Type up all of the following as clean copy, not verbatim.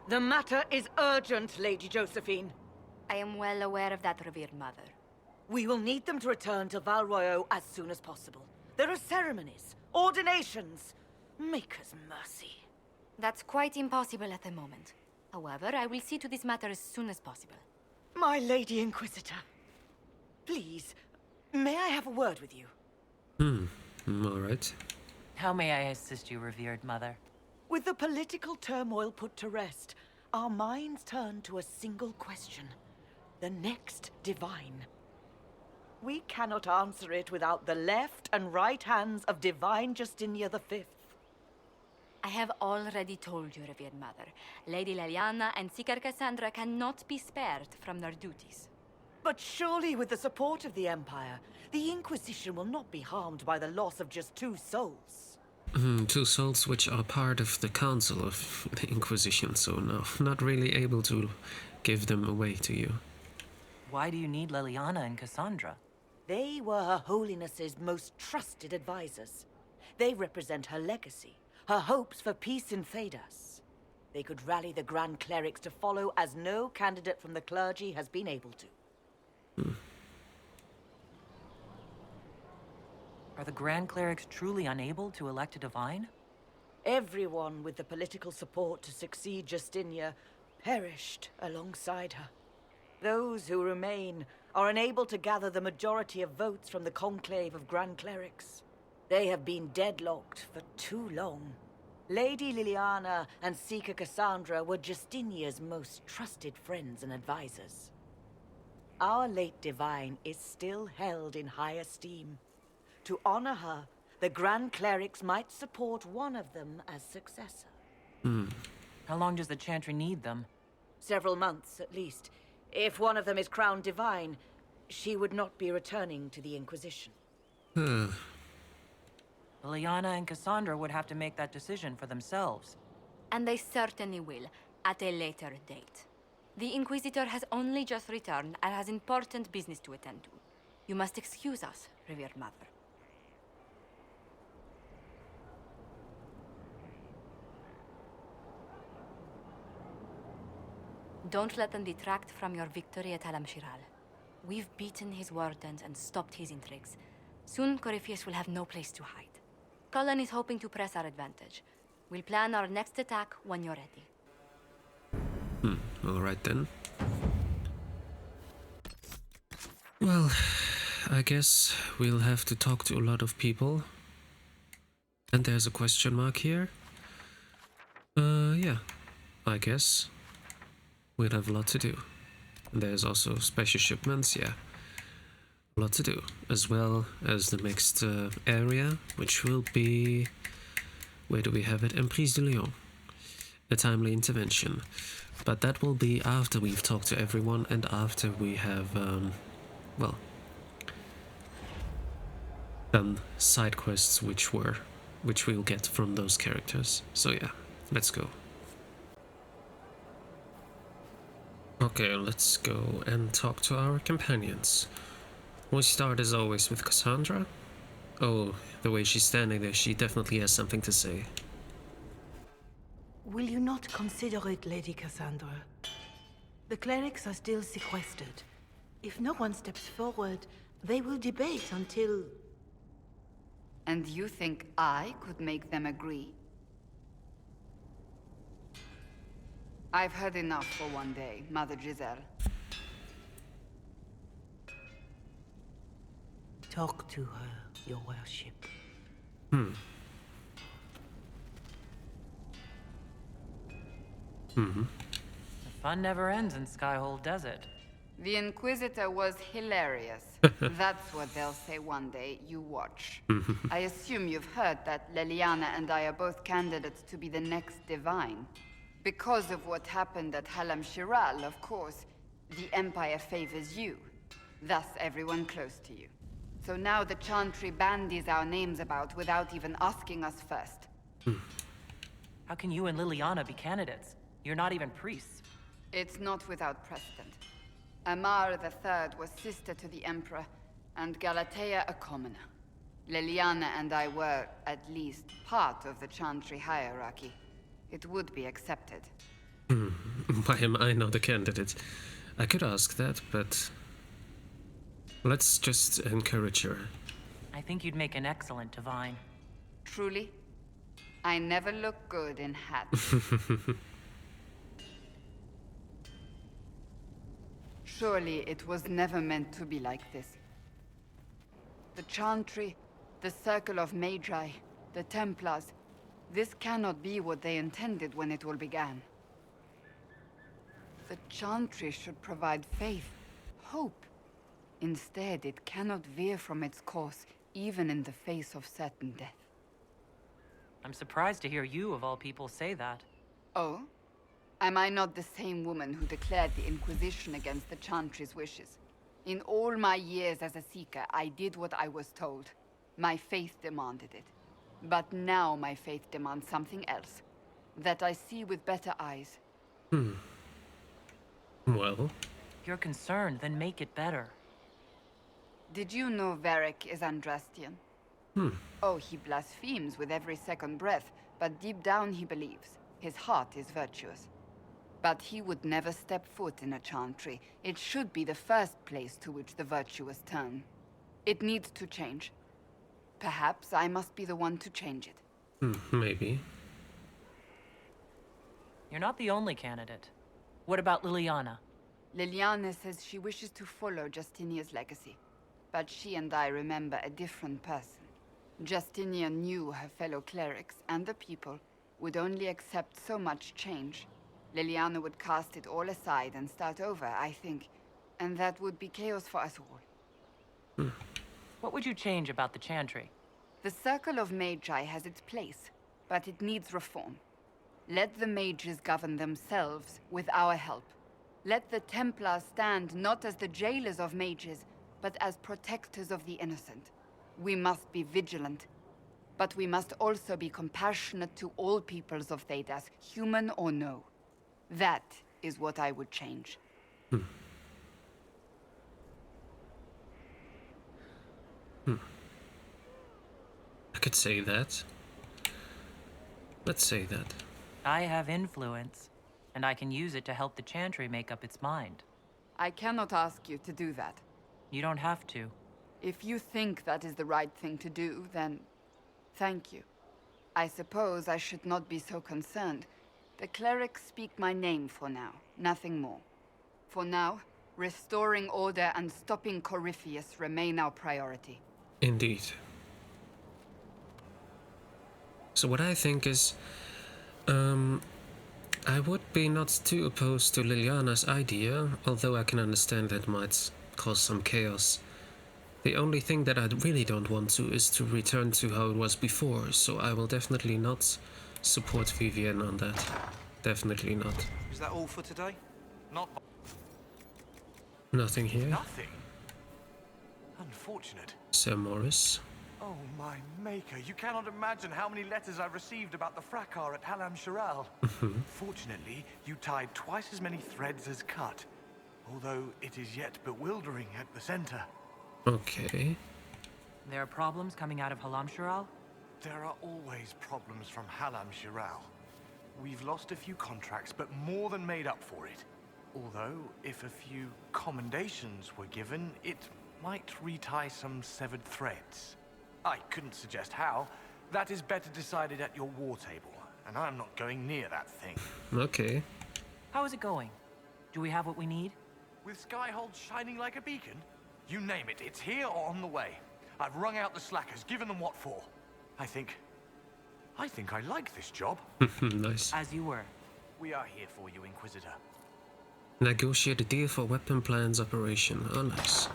The matter is urgent, Lady Josephine. I am well aware of that, revered mother. We will need them to return to Val Royeaux as soon as possible. There are ceremonies, ordinations. Make us mercy. That's quite impossible at the moment. However, I will see to this matter as soon as possible. My Lady Inquisitor, please, may I have a word with you? All right. How may I assist you, revered mother? With the political turmoil put to rest, our minds turn to a single question. The next divine. We cannot answer it without the left and right hands of Divine Justinia V. I have already told you, revered mother. Lady Leliana and Seeker Cassandra cannot be spared from their duties. But surely with the support of the Empire, the Inquisition will not be harmed by the loss of just 2 souls. 2 souls which are part of the Council of the Inquisition, so no, not really able to give them away to you. Why do you need Leliana and Cassandra? They were Her Holiness's most trusted advisors. They represent her legacy, her hopes for peace in Thedas. They could rally the Grand Clerics to follow as no candidate from the clergy has been able to. Are the Grand Clerics truly unable to elect a divine? Everyone with the political support to succeed Justinia perished alongside her. Those who remain are unable to gather the majority of votes from the conclave of Grand Clerics. They have been deadlocked for too long. Lady Liliana and Seeker Cassandra were Justinia's most trusted friends and advisors. Our late divine is still held in high esteem. To honor her, the Grand Clerics might support one of them as successor. How long does the Chantry need them? Several months, at least. If one of them is crowned divine, she would not be returning to the Inquisition. Liliana and Cassandra would have to make that decision for themselves. And they certainly will, at a later date. The Inquisitor has only just returned and has important business to attend to. You must excuse us, revered mother. Don't let them detract from your victory at Alam-Shiral. We've beaten his wardens and stopped his intrigues. Soon, Corypheus will have no place to hide. Cullen is hoping to press our advantage. We'll plan our next attack when you're ready. Alright then. Well, I guess we'll have to talk to a lot of people. And there's a question mark here. Yeah, I guess we'll have a lot to do. And there's also special shipments, yeah. A lot to do, as well as the next area, which will be... Where do we have it? Emprise de Lyon. A timely intervention. But that will be after we've talked to everyone and after we have, well, done side quests which we'll get from those characters. So yeah, let's go. Okay, let's go and talk to our companions. We start as always with Cassandra. Oh, the way she's standing there, she definitely has something to say. Will you not consider it, Lady Cassandra? The clerics are still sequestered. If no one steps forward, they will debate until... And you think I could make them agree? I've heard enough for one day, Mother Giselle. Talk to her, your worship. The fun never ends in Skyhole Desert. The Inquisitor was hilarious. That's what they'll say one day, you watch. I assume you've heard that Leliana and I are both candidates to be the next divine. Because of what happened at Alam-Shiral, of course, the Empire favors you. Thus everyone close to you. So now the Chantry bandies our names about without even asking us first. How can you and Liliana be candidates? You're not even priests. It's not without precedent. Amar III was sister to the Emperor, and Galatea a commoner. Liliana and I were, at least, part of the Chantry hierarchy. It would be accepted. Why am I not a candidate? I could ask that, but let's just encourage her. I think you'd make an excellent divine. Truly? I never look good in hats. Surely it was never meant to be like this. The Chantry, the Circle of Magi, the Templars. This cannot be what they intended when it all began. The Chantry should provide faith, hope. Instead, it cannot veer from its course, even in the face of certain death. I'm surprised to hear you, of all people, say that. Oh? Am I not the same woman who declared the Inquisition against the Chantry's wishes? In all my years as a Seeker, I did what I was told. My faith demanded it. But now my faith demands something else. That I see with better eyes. Well, If you're concerned, then make it better. Did you know Varric is Andrastian? Oh, he blasphemes with every second breath, but deep down he believes. His heart is virtuous. But he would never step foot in a Chantry. It should be the first place to which the virtuous turn. It needs to change. Perhaps I must be the one to change it. maybe. You're not the only candidate. What about Liliana? Liliana says she wishes to follow Justinia's legacy. But she and I remember a different person. Justinia knew her fellow clerics and the people would only accept so much change. Liliana would cast it all aside and start over, I think. And that would be chaos for us all. What would you change about the Chantry? The Circle of Magi has its place, but it needs reform. Let the mages govern themselves with our help. Let the Templars stand not as the jailers of mages, but as protectors of the innocent. We must be vigilant, but we must also be compassionate to all peoples of Thedas, human or no. That is what I would change. I could say that. Let's say that. I have influence, and I can use it to help the Chantry make up its mind. I cannot ask you to do that. You don't have to. If you think that is the right thing to do, then thank you. I suppose I should not be so concerned. The clerics speak my name for now, nothing more. For now, restoring order and stopping Corypheus remain our priority. Indeed. So what I think is, I would be not too opposed to Liliana's idea, although I can understand that might cause some chaos. The only thing that I really don't want to is to return to how it was before, so I will definitely not support Vivienne on that. Definitely not. Is that all for today? Not Nothing here. nothing. Unfortunate. Sir Morris. Oh, my maker. You cannot imagine how many letters I've received about the fracas at Halam Shiral. Fortunately, you tied twice as many threads as cut, although it is yet bewildering at the center. Okay. There are problems coming out of Halam Shiral? There are always problems from Halam Shiral. We've lost a few contracts, but more than made up for it. Although, if a few commendations were given, it might retie some severed threads. I couldn't suggest how. That is better decided at your war table, and I'm not going near that thing. Okay. How is it going? Do we have what we need? With Skyhold shining like a beacon? You name it, it's here or on the way. I've wrung out the slackers, given them what for. I think I like this job. Nice. As you were. We are here for you, Inquisitor. Negotiate a deal for weapon plans operation. Oh, nice.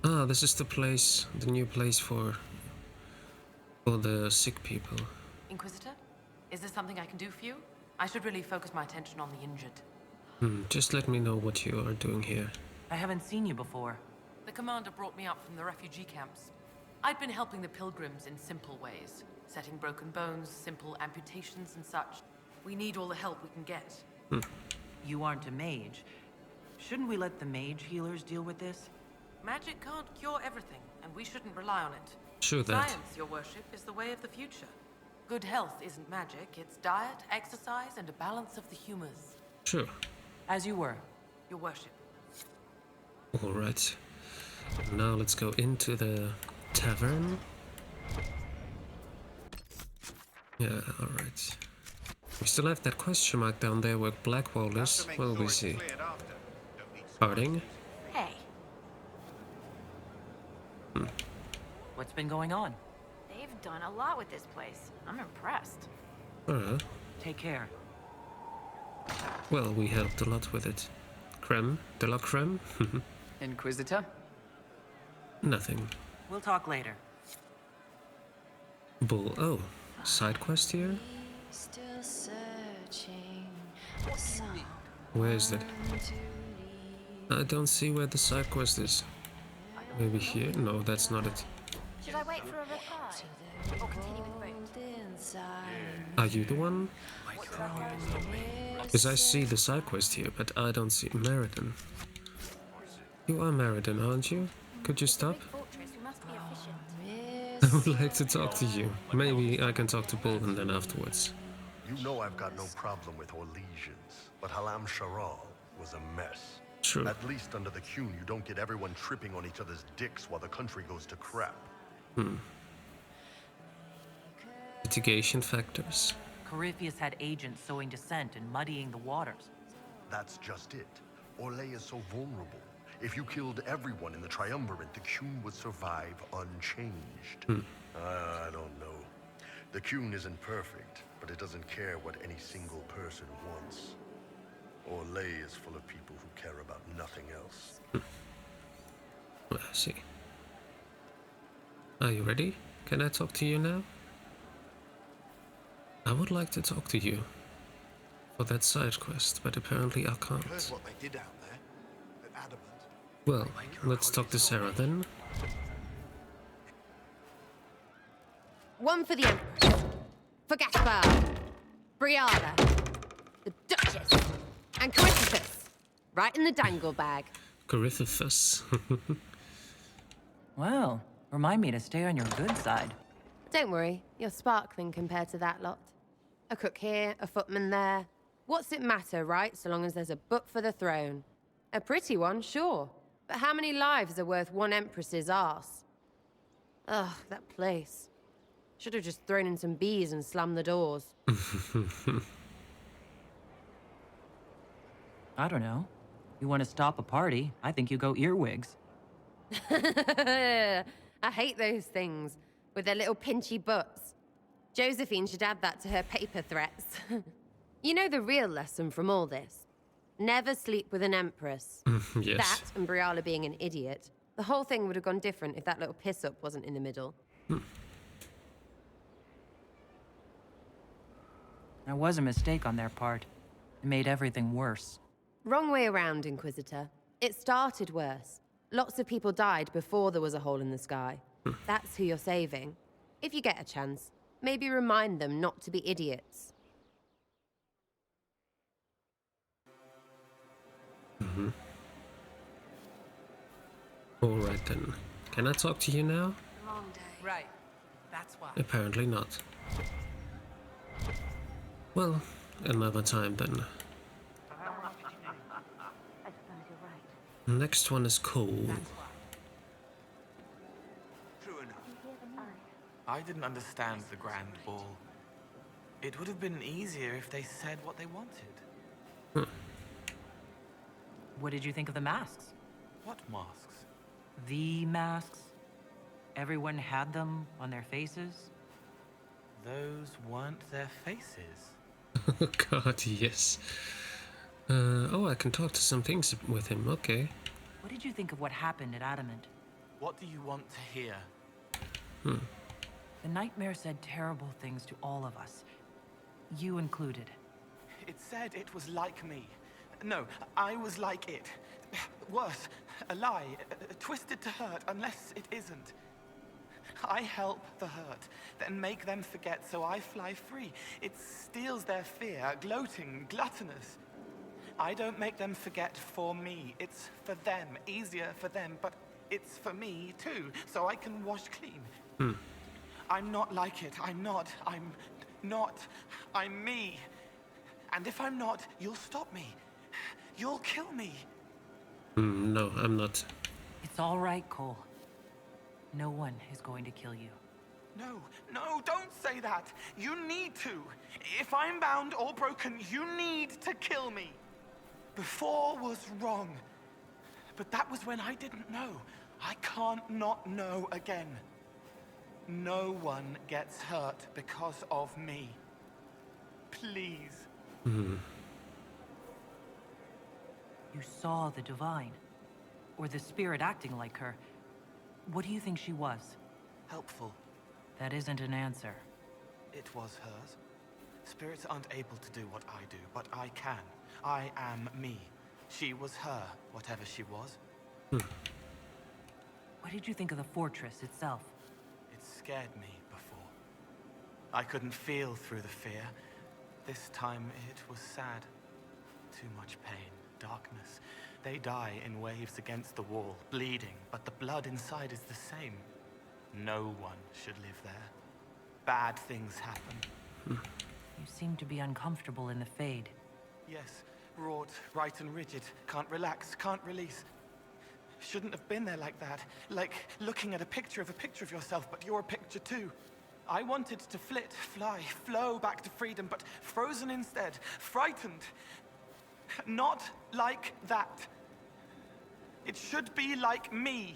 Ah, this is the place, the new place for the sick people. Inquisitor? Is there something I can do for you? I should really focus my attention on the injured. Just let me know what you are doing here. I haven't seen you before. The commander brought me up from the refugee camps. I'd been helping the pilgrims in simple ways, setting broken bones, simple amputations and such. We need all the help we can get. You aren't a mage. Shouldn't we let the mage healers deal with this? Magic can't cure everything, and we shouldn't rely on it. Sure that. Science, your worship, is the way of the future. Good health isn't magic, it's diet, exercise, and a balance of the humors. Sure. As you were. Your worship. Alright. Now let's go into the tavern. Yeah, alright. We still have that question mark down there where Blackwall is. Well, we see. Harding? Hey, What's been going on? they've done a lot with this place. I'm impressed. Alright. Take care. Well, we helped a lot with it. Creme? De la creme? Inquisitor? Nothing. We'll talk later. Bull. Oh, side quest here? Where is that? I don't see where the side quest is. Maybe here? No, that's not it. Should I wait for a reply? Or continue with the boat? Are you the one? Because I see the side quest here, but I don't see Meriden. You are Meriden, aren't you? Could you stop? Fortress, we must be efficient. I would like to talk to you. Maybe I can talk to Bull and then afterwards. You know I've got no problem with Orlesians, but Halam Sharal was a mess. True. At least under the Qun, you don't get everyone tripping on each other's dicks while the country goes to crap. Mitigation factors. Corypheus had agents sowing dissent and muddying the waters. That's just it. Orlais is so vulnerable. If you killed everyone in the Triumvirate, the Qun would survive unchanged. I don't know. The Qun isn't perfect, but it doesn't care what any single person wants. Orlais is full of people who care about nothing else. Well, I see. Are you ready? Can I talk to you now? I would like to talk to you for that side quest, but apparently I can't. Heard what they did out there at Adamant. Well, let's talk to Sarah then. One for the Empress, for Gaspar, Briala, the Duchess, and Corypheus. Right in the dangle bag. Corypheus. Well, remind me to stay on your good side. Don't worry, you're sparkling compared to that lot. A cook here, a footman there. What's it matter, right, so long as there's a butt for the throne? A pretty one, sure. But how many lives are worth one Empress's arse? Ugh, that place. Should have just thrown in some bees and slammed the doors. I don't know. You want to stop a party? I think you go earwigs. I hate those things, with their little pinchy butts. Josephine should add that to her paper threats. You know the real lesson from all this? Never sleep with an Empress. Yes. That and Briala being an idiot. The whole thing would have gone different if that little piss-up wasn't in the middle. There was a mistake on their part. It made everything worse. Wrong way around, Inquisitor. It started worse. Lots of people died before there was a hole in the sky. That's who you're saving. If you get a chance, maybe remind them not to be idiots. Alright then. Can I talk to you now? Long day. Right. That's why. Apparently not. Well, another time then. Next one is coal. True enough. I didn't understand the Grand Ball. It would have been easier if they said what they wanted. What did you think of the masks? What masks? The masks? Everyone had them on their faces? Those weren't their faces. Oh god, yes. Oh, I can talk to some things with him, okay. What did you think of what happened at Adamant? What do you want to hear? The nightmare said terrible things to all of us. You included. It said it was like me. No, I was like it. Worse, a lie, twisted to hurt unless it isn't. I help the hurt, then make them forget so I fly free. It steals their fear, gloating, gluttonous. I don't make them forget for me. It's for them, easier for them, but it's for me too, so I can wash clean. I'm not like it. I'm not. I'm not. I'm me. And if I'm not, you'll stop me. You'll kill me. No, I'm not. It's all right, Cole. No one is going to kill you. No, no, don't say that. You need to. If I'm bound or broken, you need to kill me. Before was wrong. But that was when I didn't know. I can't not know again. No one gets hurt because of me. Please. Hmm. You saw the Divine. Or the spirit acting like her. What do you think she was? Helpful. That isn't an answer. It was hers. Spirits aren't able to do what I do, but I can. I am me. She was her, whatever she was. What did you think of the fortress itself? It scared me before. I couldn't feel through the fear. This time it was sad. Too much pain, darkness. They die in waves against the wall, bleeding, but the blood inside is the same. No one should live there. Bad things happen. You seem to be uncomfortable in the Fade. Yes, wrought, right and rigid. Can't relax, can't release. Shouldn't have been there like that. Like looking at a picture of yourself, but you're a picture too. I wanted to flit, fly, flow back to freedom, but frozen instead, frightened. Not like that. It should be like me.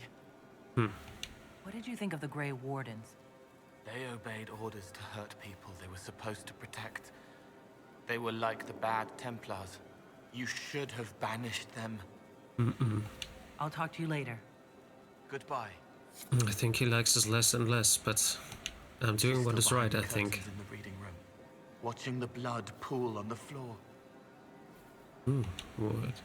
What did you think of the Grey Wardens? They obeyed orders to hurt people they were supposed to protect. They were like the bad Templars. You should have banished them. I'll talk to you later. Goodbye. I think he likes us less and less, but I'm doing what is right, I think. In the reading room, watching the blood pool on the floor. What?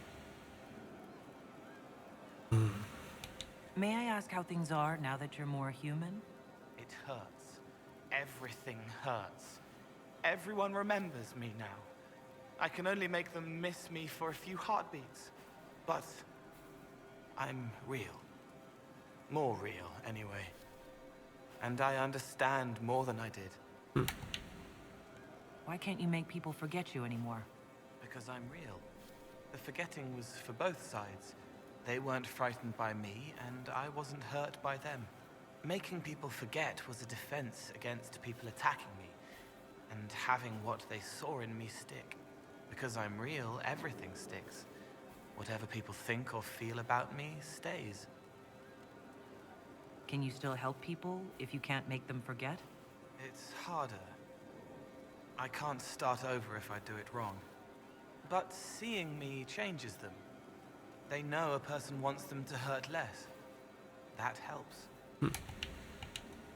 May I ask how things are now that you're more human? It hurts. Everything hurts. Everyone remembers me now. I can only make them miss me for a few heartbeats. But I'm real. More real, anyway. And I understand more than I did. Why can't you make people forget you anymore? Because I'm real. The forgetting was for both sides. They weren't frightened by me, and I wasn't hurt by them. Making people forget was a defense against people attacking me, and having what they saw in me stick. Because I'm real, everything sticks. Whatever people think or feel about me stays. Can you still help people if you can't make them forget? It's harder. I can't start over if I do it wrong. But seeing me changes them. They know a person wants them to hurt less. That helps.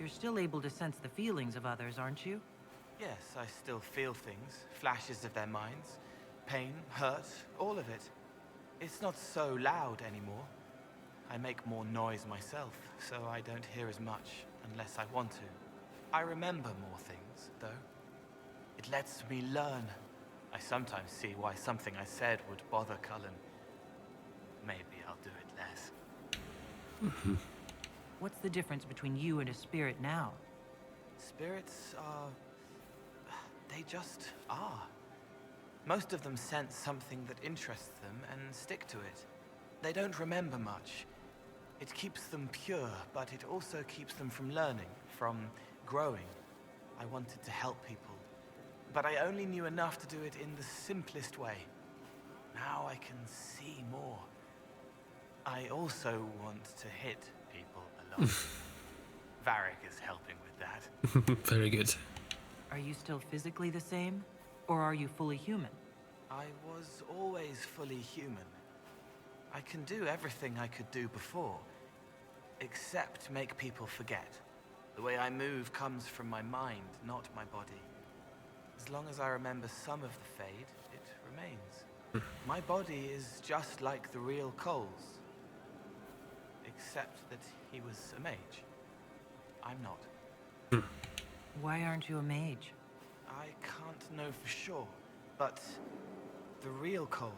You're still able to sense the feelings of others, aren't you? Yes, I still feel things, flashes of their minds. Pain, hurt, all of it. It's not so loud anymore. I make more noise myself, so I don't hear as much unless I want to. I remember more things, though. It lets me learn. I sometimes see why something I said would bother Cullen. Maybe I'll do it less. What's the difference between you and a spirit now? Spirits are... they just are. Most of them sense something that interests them and stick to it. They don't remember much. It keeps them pure, but it also keeps them from learning, from growing. I wanted to help people, but I only knew enough to do it in the simplest way. Now I can see more. I also want to hit people a lot. Varric is helping with that. Very good. Are you still physically the same? Or are you fully human? I was always fully human. I can do everything I could do before, except make people forget. The way I move comes from my mind, not my body. As long as I remember some of the Fade, it remains. My body is just like the real Cole's, except that he was a mage. I'm not. Why aren't you a mage? I can't know for sure, but the real Cole,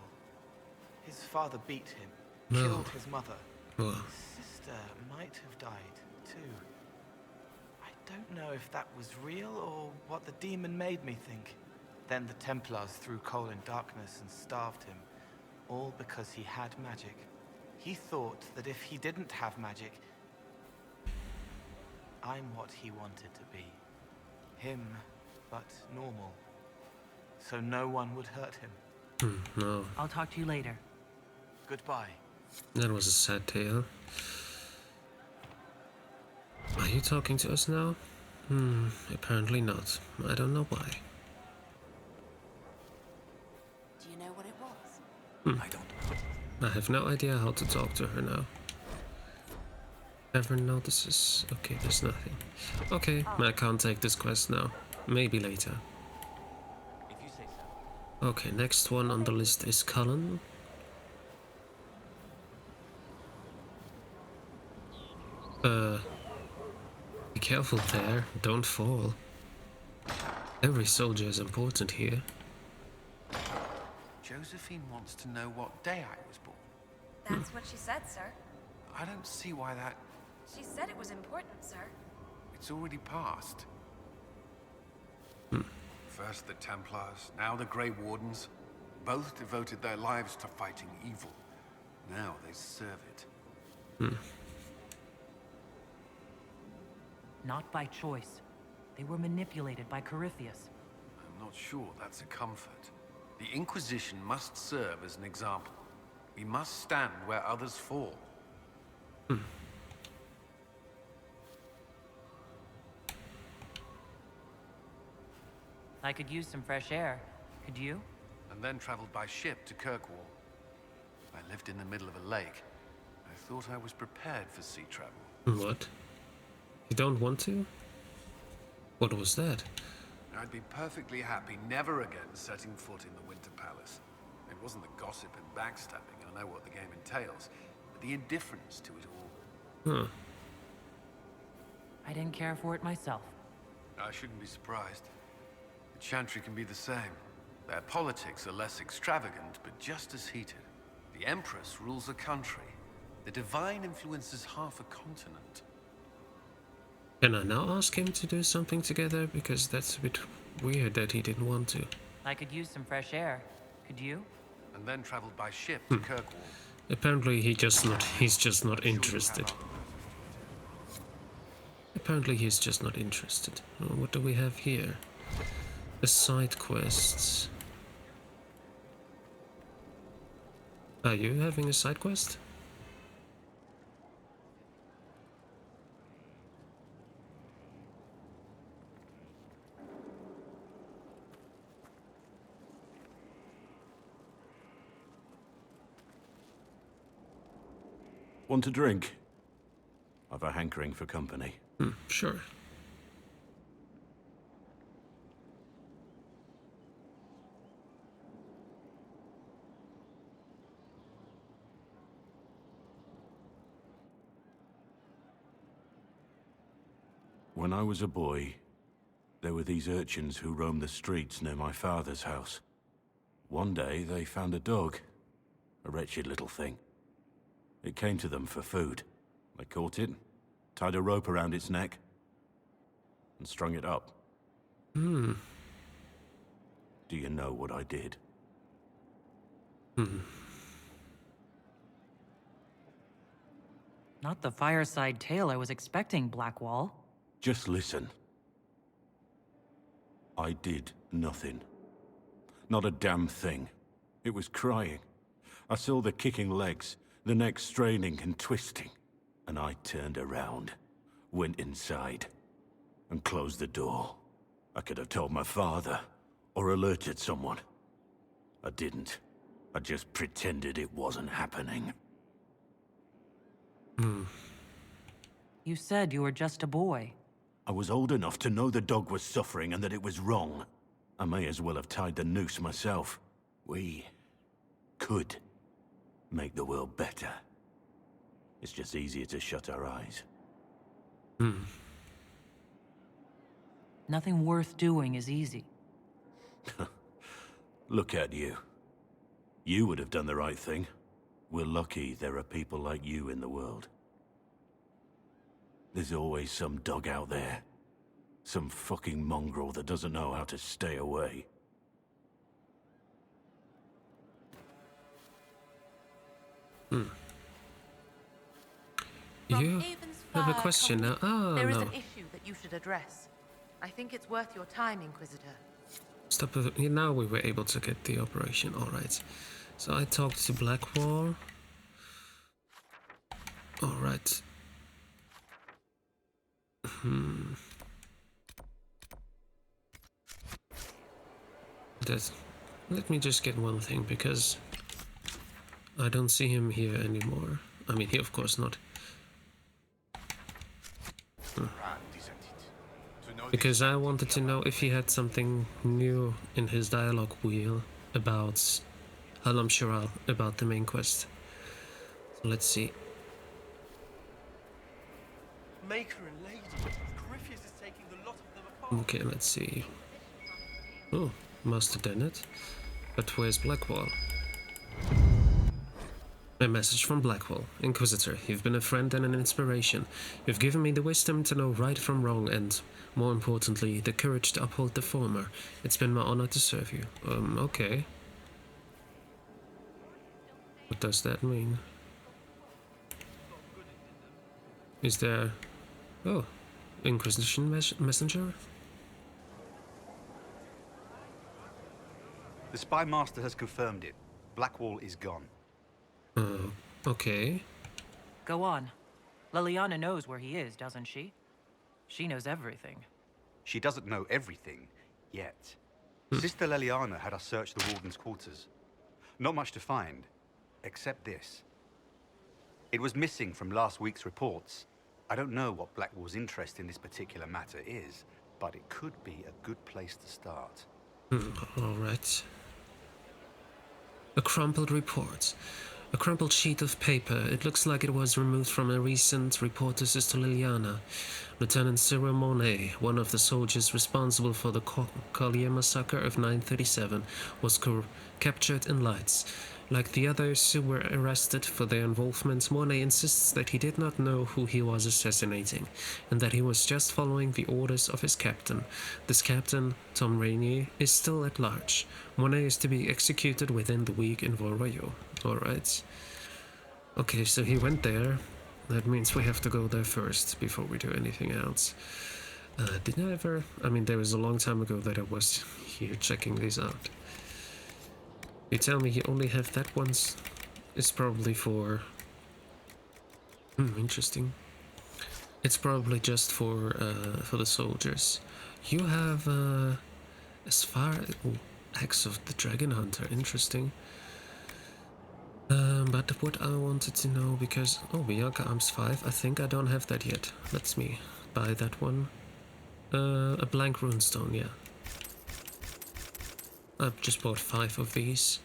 his father beat him, killed his mother. His sister might have died, too. I don't know if that was real or what the demon made me think. Then the Templars threw Cole in darkness and starved him, all because he had magic. He thought that if he didn't have magic, I'm what he wanted to be. Him, but normal. So no one would hurt him. No. I'll talk to you later. Goodbye. That was a sad tale. Are you talking to us now? Apparently not. I don't know why. Do you know what it was? I don't. I have no idea how to talk to her now. Ever notices? Okay, there's nothing. Okay, I can't take this quest now. Maybe later. If you say so. Okay, next one on the list is Cullen. Be careful there, don't fall. Every soldier is important here. Josephine wants to know what day I was born. That's what she said, sir. I don't see why that... She said it was important, sir. It's already passed. First the Templars, now the Grey Wardens. Both devoted their lives to fighting evil. Now they serve it. Not by choice. They were manipulated by Corypheus. I'm not sure that's a comfort. The Inquisition must serve as an example. We must stand where others fall. I could use some fresh air. Could you? And then traveled by ship to Kirkwall. I lived in the middle of a lake. I thought I was prepared for sea travel. What? You don't want to? What was that? I'd be perfectly happy never again setting foot in the Winter Palace. It wasn't the gossip and backstabbing, I know what the game entails, but the indifference to it all. I didn't care for it myself. I shouldn't be surprised. The Chantry can be the same. Their politics are less extravagant, but just as heated. The Empress rules a country. The Divine influences half a continent. Can I now ask him to do something together? Because that's a bit weird that he didn't want to. I could use some fresh air. Could you? And then traveled by ship to Kirkwall. Apparently he's just not interested. Apparently he's just not interested. What do we have here? The side quests. Are you having a side quest? Want a drink? I've a hankering for company. Sure. When I was a boy, there were these urchins who roamed the streets near my father's house. One day, they found a dog. A wretched little thing. It came to them for food. They caught it, tied a rope around its neck, and strung it up. Do you know what I did? Not the fireside tale I was expecting, Blackwall. Just listen. I did nothing. Not a damn thing. It was crying. I saw the kicking legs, the neck straining and twisting. And I turned around, went inside, and closed the door. I could have told my father, or alerted someone. I didn't. I just pretended it wasn't happening. You said you were just a boy. I was old enough to know the dog was suffering and that it was wrong. I may as well have tied the noose myself. We could make the world better. It's just easier to shut our eyes. Nothing worth doing is easy. Look at you. You would have done the right thing. We're lucky there are people like you in the world. There's always some dog out there Some fucking mongrel that doesn't know how to stay away. You have a question now? Oh, There is no. an issue that you should address. I think it's worth your time, Inquisitor. Stop. Now we were able to get the operation. Alright. So I talked to Blackwall. Alright. Let me just get one thing, because I don't see him here anymore. I mean, he of course not. Because I wanted to know if he had something new in his dialogue wheel about Halam Shiral, about the main quest. So let's see. Maker and Lady, Corypheus is taking the lot of them apart. Okay, let's see. Oh, Master Dennett. But where's Blackwall? A message from Blackwall. Inquisitor, you've been a friend and an inspiration. You've given me the wisdom to know right from wrong and, more importantly, the courage to uphold the former. It's been my honor to serve you. Okay. What does that mean? Is there... Oh, Inquisition messenger? The Spy Master has confirmed it. Blackwall is gone. Okay. Go on. Liliana knows where he is, doesn't she? She knows everything. She doesn't know everything, yet. Sister Liliana had us search the Warden's quarters. Not much to find, except this. It was missing from last week's reports. I don't know what Blackwall's interest in this particular matter is, but it could be a good place to start. Alright. A crumpled report. A crumpled sheet of paper. It looks like it was removed from a recent report to Sister Liliana. Lieutenant Cyril Monet, one of the soldiers responsible for the Collier massacre of 937, was captured in Lights. Like the others who were arrested for their involvement, Monet insists that he did not know who he was assassinating, and that he was just following the orders of his captain. This captain, Tom Rainier, is still at large. Monet is to be executed within the week in Voroyo. Alright. Okay, so he went there. That means we have to go there first, before we do anything else. Did I ever... I mean, there was a long time ago that I was here checking these out. You tell me you only have that once. It's probably for... interesting. It's probably just for the soldiers. You have, as far... Ooh, Axe of the Dragon Hunter, interesting. But what I wanted to know, because... Oh, Bianca Arms 5, I think I don't have that yet. Let's me buy that one. A blank runestone, yeah. I've just bought 5 of these.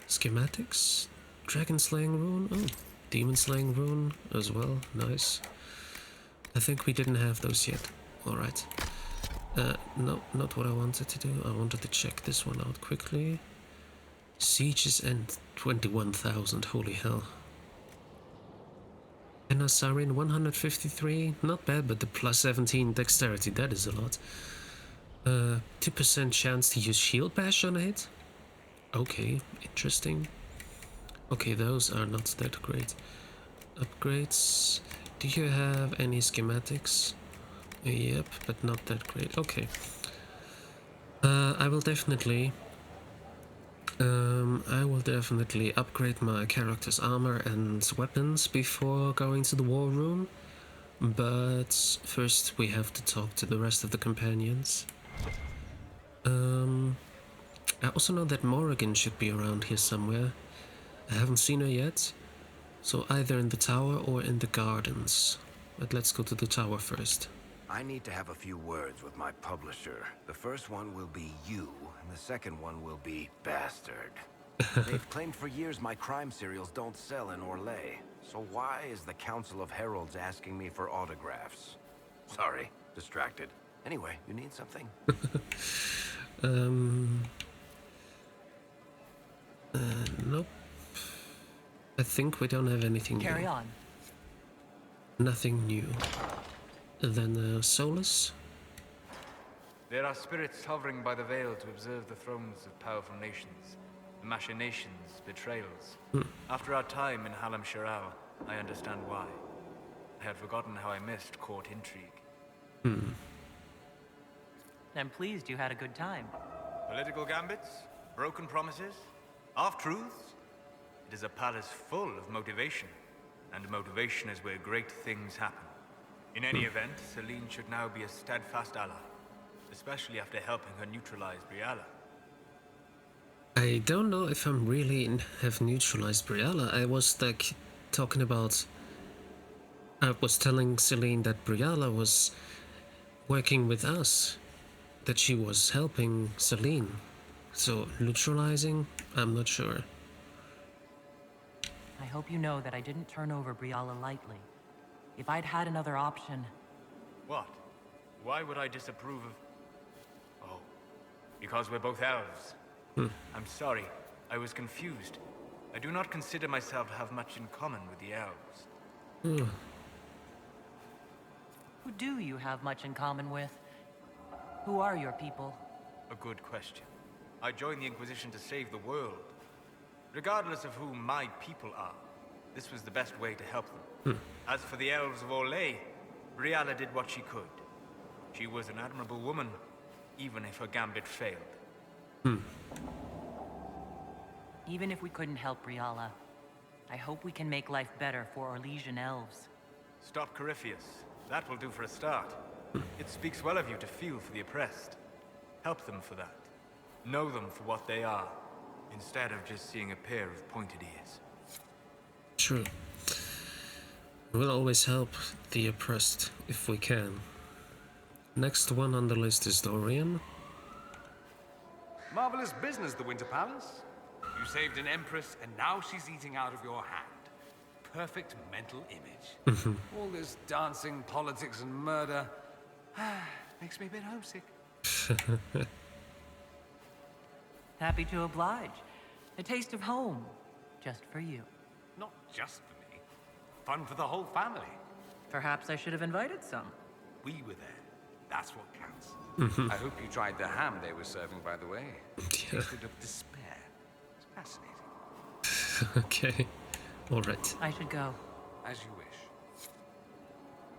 Schematics? Dragon Slaying Rune? Oh, Demon Slaying Rune as well, nice. I think we didn't have those yet. Alright. No, not what I wanted to do. I wanted to check this one out quickly. Sieges End 21,000, holy hell. And Asarin 153, not bad, but the plus 17 dexterity, that is a lot. 2% chance to use Shield Bash on a hit? Okay, interesting. Okay, those are not that great. Upgrades. Do you have any schematics? Yep, but not that great. Okay. I will definitely upgrade my character's armor and weapons before going to the war room. But first we have to talk to the rest of the companions. I also know that Morrigan should be around here somewhere. I haven't seen her yet. So either in the tower or in the gardens. But let's go to the tower first. I need to have a few words with my publisher. The first one will be you, and the second one will be bastard. They've claimed for years my crime serials don't sell in Orlais. So why is the Council of Heralds asking me for autographs? Sorry, distracted. Anyway, you need something? Nope. I think we don't have anything Carry new. on. Nothing new. Then Solus. There are spirits hovering by the veil to observe the thrones of powerful nations, the machinations, betrayals. After our time in Halam Shiral, I understand why. I had forgotten how I missed court intrigue. I'm pleased you had a good time. Political gambits, broken promises, half-truths. It is a palace full of motivation, and motivation is where great things happen. In any event, Celine should now be a steadfast ally, especially after helping her neutralize Briala. I don't know if I'm really have neutralized Briala. I was like talking about. I was telling Celine that Briala was working with us, that she was helping Celine. So neutralizing, I'm not sure. I hope you know that I didn't turn over Briala lightly. If I'd had another option... What? Why would I disapprove of... Oh, because we're both elves. I'm sorry, I was confused. I do not consider myself to have much in common with the elves. Who do you have much in common with? Who are your people? A good question. I joined the Inquisition to save the world. Regardless of who my people are, this was the best way to help them. As for the elves of Orlais, Briala did what she could. She was an admirable woman, even if her gambit failed. Even if we couldn't help Briala, I hope we can make life better for Orlesian elves. Stop Corypheus. That will do for a start. It speaks well of you to feel for the oppressed. Help them for that. Know them for what they are, instead of just seeing a pair of pointed ears. True. We'll always help the oppressed if we can. Next one on the list is Dorian. Marvelous business, the Winter Palace. You saved an empress, and now she's eating out of your hand. Perfect mental image. All this dancing, politics, and murder makes me a bit homesick. Happy to oblige. A taste of home, just for you. Not just for me. Fun for the whole family. Perhaps I should have invited some. We were there. That's what counts. I hope you tried the ham they were serving, by the way. Tasted of despair. It's fascinating. Okay. Alright. I should go. As you wish.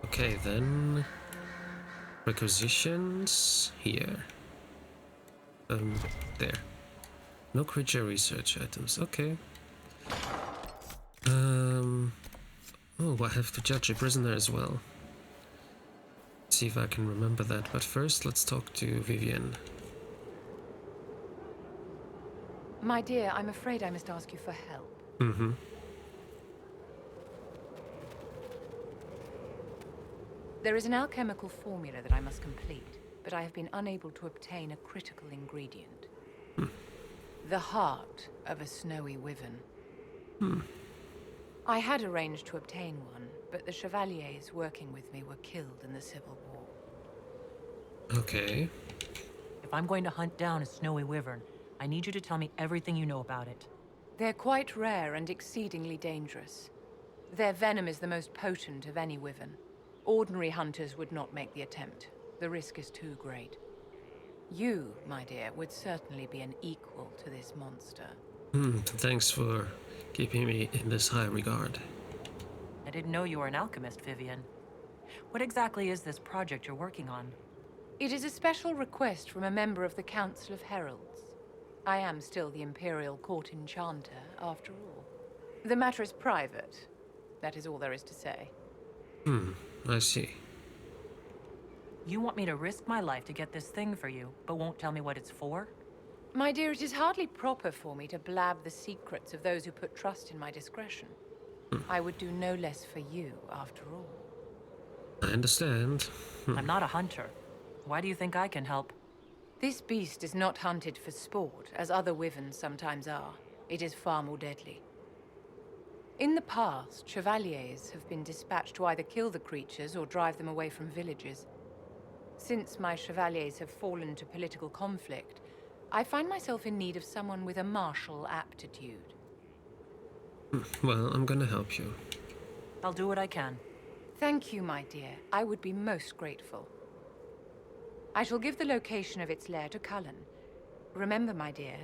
Okay, then... Requisitions... here. There. No creature research items, okay. Oh, I have to judge a prisoner as well. See if I can remember that, but first let's talk to Vivienne. My dear, I'm afraid I must ask you for help. There is an alchemical formula that I must complete, but I have been unable to obtain a critical ingredient. The heart of a snowy wyvern. I had arranged to obtain one, but the chevaliers working with me were killed in the Civil War. Okay. If I'm going to hunt down a snowy wyvern, I need you to tell me everything you know about it. They're quite rare and exceedingly dangerous. Their venom is the most potent of any wyvern. Ordinary hunters would not make the attempt. The risk is too great. You, my dear, would certainly be an equal to this monster. Thanks for keeping me in this high regard. I didn't know you were an alchemist, Vivienne. What exactly is this project you're working on? It is a special request from a member of the Council of Heralds. I am still the Imperial Court Enchanter, after all. The matter is private. That is all there is to say. I see. You want me to risk my life to get this thing for you, but won't tell me what it's for? My dear, it is hardly proper for me to blab the secrets of those who put trust in my discretion. I would do no less for you, after all. I understand. I'm not a hunter. Why do you think I can help? This beast is not hunted for sport, as other wyverns sometimes are. It is far more deadly. In the past, chevaliers have been dispatched to either kill the creatures or drive them away from villages. Since my chevaliers have fallen to political conflict, I find myself in need of someone with a martial aptitude. Well, I'm gonna help you. I'll do what I can. Thank you, my dear. I would be most grateful. I shall give the location of its lair to Cullen. Remember, my dear,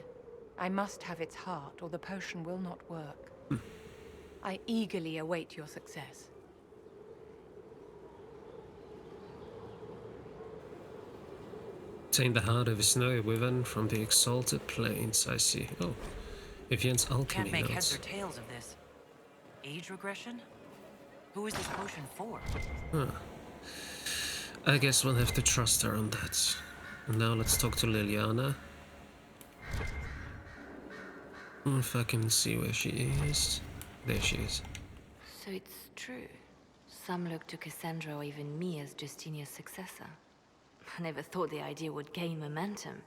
I must have its heart, or the potion will not work. I eagerly await your success. Obtain the heart of a snowy wyvern from the exalted plains, I see. Oh, Vivian's alchemy Can't make notes. heads or tails of this. Age regression? Who is this potion for? Huh. I guess we'll have to trust her on that. And now let's talk to Liliana. If I can see where she is. There she is. So it's true. Some look to Cassandra or even me as Justinia's successor. I never thought the idea would gain momentum.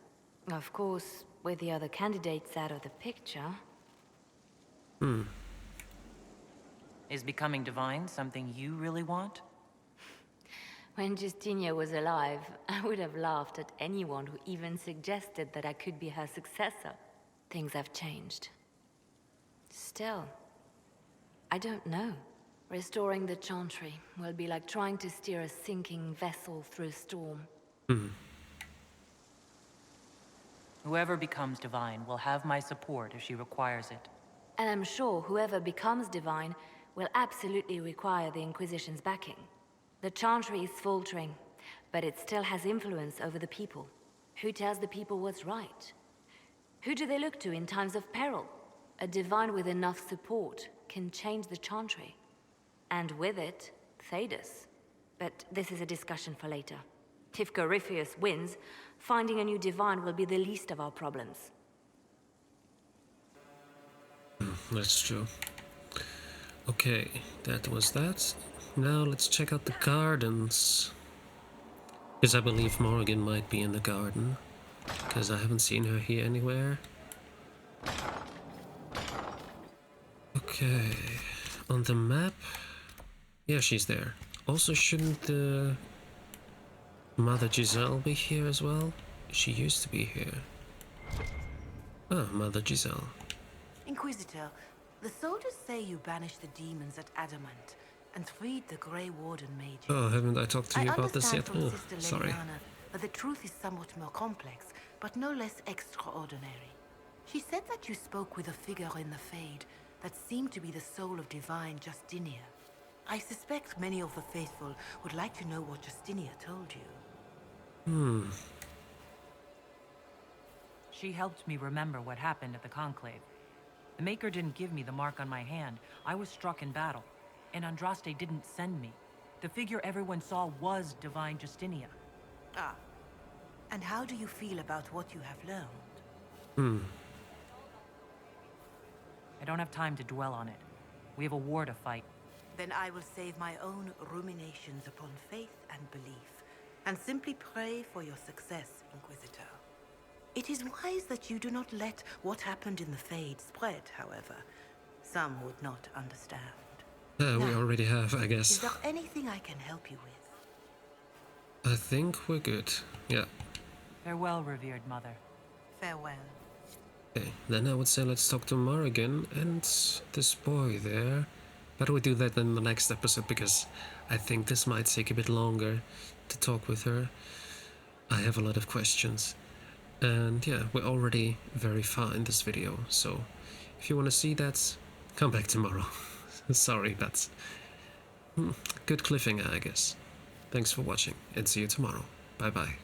Of course, with the other candidates out of the picture... Is becoming divine something you really want? When Justinia was alive, I would have laughed at anyone who even suggested that I could be her successor. Things have changed. Still, I don't know. Restoring the Chantry will be like trying to steer a sinking vessel through a storm. Whoever becomes divine will have my support if she requires it. And I'm sure whoever becomes divine will absolutely require the Inquisition's backing. The Chantry is faltering, but it still has influence over the people. Who tells the people what's right? Who do they look to in times of peril? A divine with enough support can change the Chantry. And with it, Thedas. But this is a discussion for later. If Corypheus wins, finding a new divine will be the least of our problems. That's true. Okay, that was that. Now let's check out the gardens. Because I believe Morrigan might be in the garden. Because I haven't seen her here anywhere. Okay, on the map. Yeah, she's there. Also, shouldn't the Mother Giselle be here as well? She used to be here. Ah, Mother Giselle. Inquisitor, the soldiers say you banished the demons at Adamant and freed the Grey Warden mages. Oh, haven't I talked to you about this yet? From Oh, Sister sorry. Leliana that the truth is somewhat more complex, but no less extraordinary. She said that you spoke with a figure in the Fade that seemed to be the soul of divine Justinia. I suspect many of the faithful would like to know what Justinia told you. She helped me remember what happened at the Conclave. The Maker didn't give me the mark on my hand. I was struck in battle, and Andraste didn't send me. The figure everyone saw was divine Justinia. Ah. And how do you feel about what you have learned? I don't have time to dwell on it. We have a war to fight. Then I will save my own ruminations upon faith and belief, and simply pray for your success, Inquisitor. It is wise that you do not let what happened in the Fade spread, however. Some would not understand. We already have, I guess. Is there anything I can help you with? I think we're good. Yeah. Farewell, revered mother. Farewell. Okay, then I would say let's talk to Morrigan and this boy there. But we do that in the next episode because I think this might take a bit longer to talk with her. I have a lot of questions. And yeah, we're already very far in this video, so if you want to see that, come back tomorrow. Sorry, but good cliffhanger, I guess. Thanks for watching, and see you tomorrow. Bye bye.